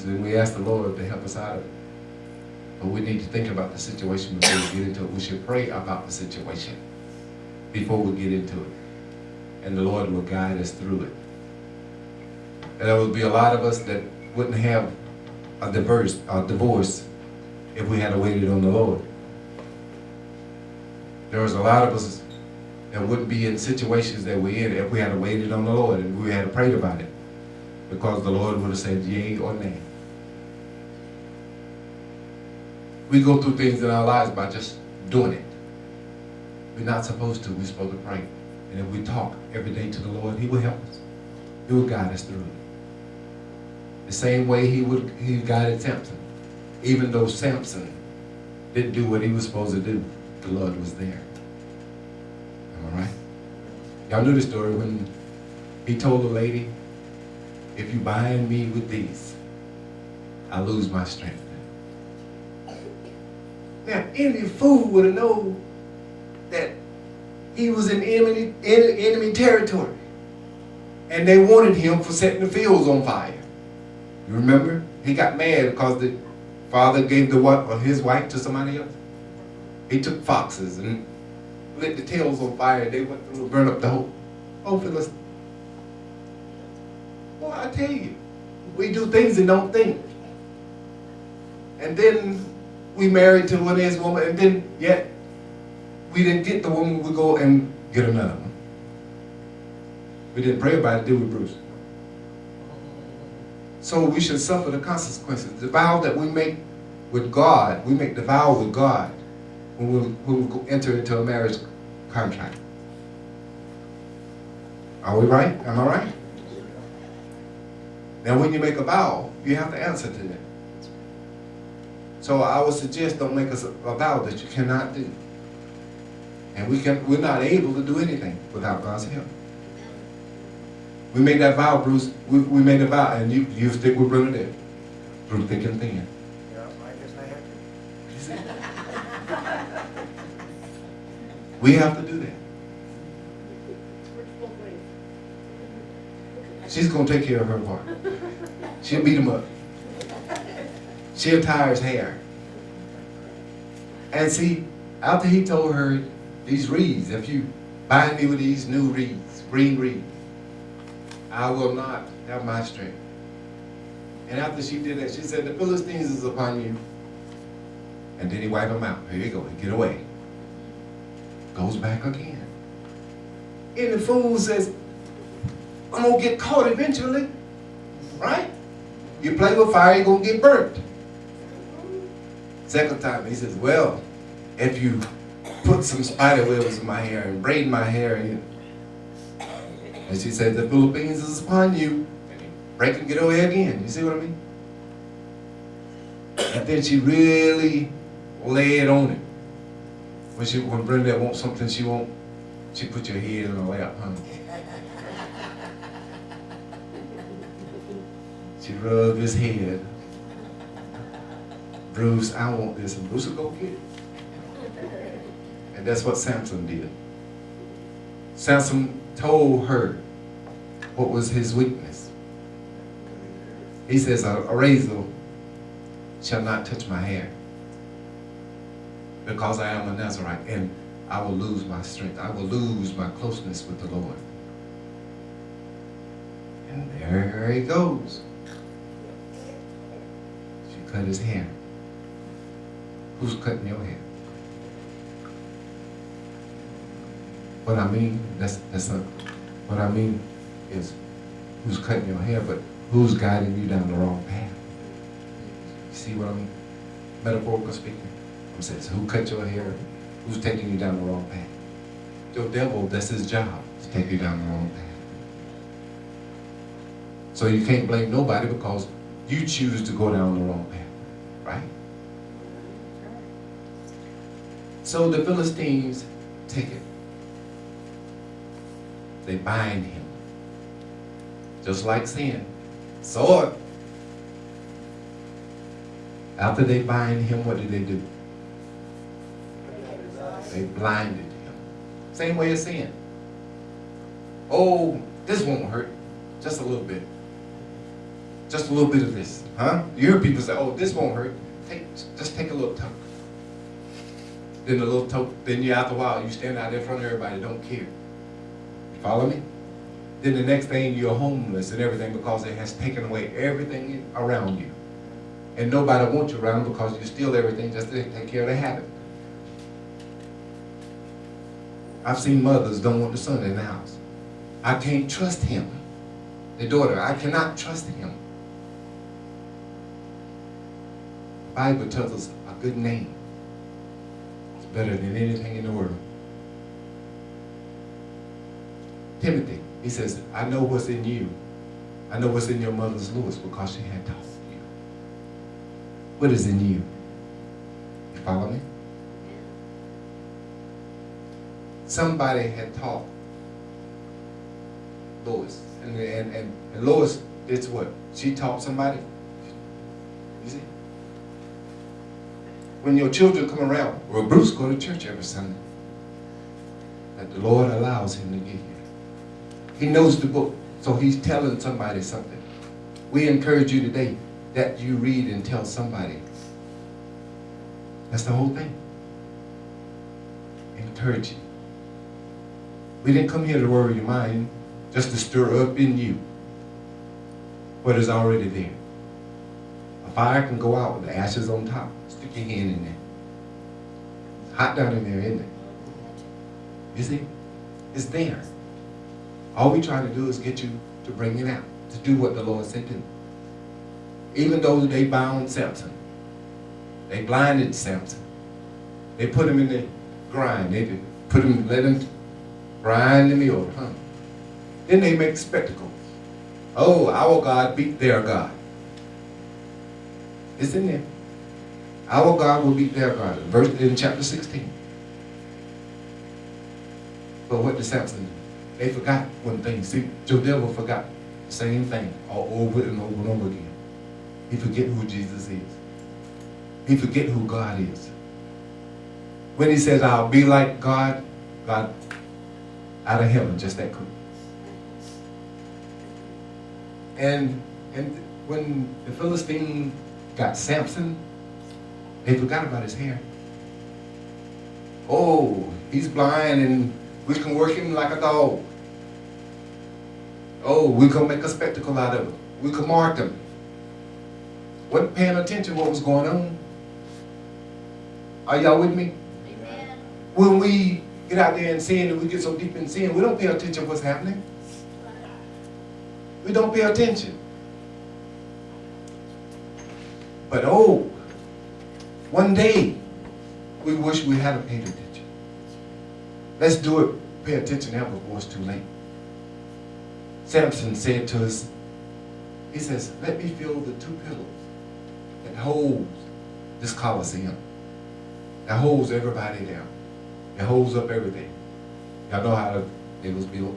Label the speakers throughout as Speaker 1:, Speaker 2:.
Speaker 1: and we ask the Lord to help us out of it. But we need to think about the situation before we get into it. We should pray about the situation before we get into it. And the Lord will guide us through it. And there will be a lot of us that wouldn't have a divorce if we had waited on the Lord. There was a lot of us that wouldn't be in situations that we're in if we had waited on the Lord and we had prayed about it. Because the Lord would have said yea or nay. We go through things in our lives by just doing it. We're not supposed to. We're supposed to pray. And if we talk every day to the Lord, He will help us. He will guide us through it. The same way He guided Samson. Even though Samson didn't do what he was supposed to do, the Lord was there. Am I right? Y'all knew the story when he told the lady, if you bind me with these, I lose my strength. Now, any fool would have known that he was in enemy territory. And they wanted him for setting the fields on fire. You remember? He got mad because the father gave his wife to somebody else. He took foxes and lit the tails on fire. They went through and burned up the whole Philistine. Boy, I tell you, we do things and don't think. And then we married to one of his woman, and then yet we didn't get the woman, we go and get another one. We didn't pray about it, did we, Bruce? So we should suffer the consequences. The vow that we make with God, we make the vow with God when we enter into a marriage contract. Are we right? Am I right? Now when you make a vow, you have to answer to that. So I would suggest don't make us a vow that you cannot do. And we're not able to do anything without God's help. We made that vow, Bruce. We made a vow, and you stick with Brother Dave through thick and thin.
Speaker 2: Yeah, I guess I have to.
Speaker 1: We have to do that. She's going to take care of her part. She'll beat him up. She'll tie his hair. And see, after he told her these reeds, if you bind me with these new reeds, green reeds, I will not have my strength. And after she did that, she said, the Philistines is upon you. And then he wiped them out. Here you go, get away. Goes back again. And the fool says, I'm going to get caught eventually. Right? You play with fire, you're going to get burnt. Second time, he says, well, if you put some spider webs in my hair and braid my hair, and she said, the Philippines is upon you. Break and get away again. You see what I mean? And then she really laid on it. When Brenda wants something she put your head in her lap, huh? She rubbed his head. Bruce, I want this. And Bruce will go get it. And that's what Samson did. Samson told her what was his weakness. He says, a razor shall not touch my hair because I am a Nazarite, and I will lose my strength. I will lose my closeness with the Lord. And there he goes. She cut his hair. Who's cutting your hair? What I mean, what I mean is who's cutting your hair, but who's guiding you down the wrong path? You see what I mean? Metaphorical speaking. I'm saying, so who cut your hair? Who's taking you down the wrong path? Your devil, that's his job, to take you down the wrong path. So you can't blame nobody because you choose to go down the wrong path, right? So the Philistines take it. They bind him. Just like sin. Sword. After they bind him, what did they do? They blinded him. Same way as sin. Oh, this won't hurt. Just a little bit. just a little bit of this, huh? You hear people say, oh, this won't hurt. Just take a little toke. Then the little toke, then you after a while, you stand out there in front of everybody, don't care. You follow me? Then the next thing, you're homeless and everything because it has taken away everything around you. And nobody wants you around because you steal everything just to take care of the habit. I've seen mothers don't want the son in the house. I can't trust him. The daughter, I cannot trust him. The Bible tells us a good name is better than anything in the world. Timothy, he says, I know what's in you. I know what's in your mother's Lewis because she had taught you. What is in you? You follow me? Somebody had taught Lois. And Lois did what? She taught somebody. You see? When your children come around, well, Bruce go to church every Sunday. That the Lord allows him to get here. He knows the book, so he's telling somebody something. We encourage you today that you read and tell somebody. That's the whole thing. Encourage you. We didn't come here to worry your mind, just to stir up in you what is already there. A fire can go out with the ashes on top. Stick your hand in there. It's hot down in there, isn't it? You see? It's there. All we're trying to do is get you to bring it out, to do what the Lord said do. Even though they bound Samson, they blinded Samson, they put him in the grind, they put him, let him grind the mill, huh? Then they make spectacles. Oh, our God beat their God. It's in there. Our God will beat their God. Verse in chapter 16. But what did Samson do? They forgot one thing. See, the devil forgot the same thing all over and over and over again. He forget who Jesus is. He forget who God is. When he says, I'll be like God, God out of heaven, just that quick. And when the Philistine got Samson, they forgot about his hair. Oh, he's blind and we can work him like a dog. Oh, we can make a spectacle out of him. We can mark him. Wasn't paying attention to what was going on. Are y'all with me?
Speaker 3: Amen.
Speaker 1: When we get out there and sin and we get so deep in sin, we don't pay attention to what's happening. We don't pay attention. But oh, one day we wish we had paid attention. Let's do it, pay attention now before it's too late. Samson said to us, he says, let me feel the two pillars that holds this Colosseum, that holds everybody down, that holds up everything. Y'all know how it was built.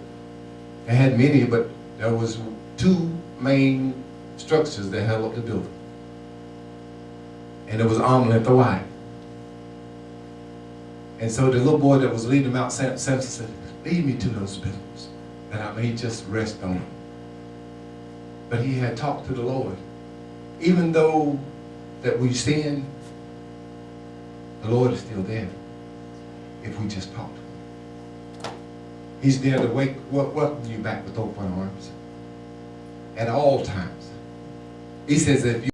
Speaker 1: They had many, but there was two main structures that held up the building. And it was arm length wide. And so the little boy that was leading them out, Samson said, lead me to those pillars, that I may just rest on them. But he had talked to the Lord. Even though that we sin, the Lord is still there if we just talk to him. He's there to welcome you back with open arms at all times. He says, if you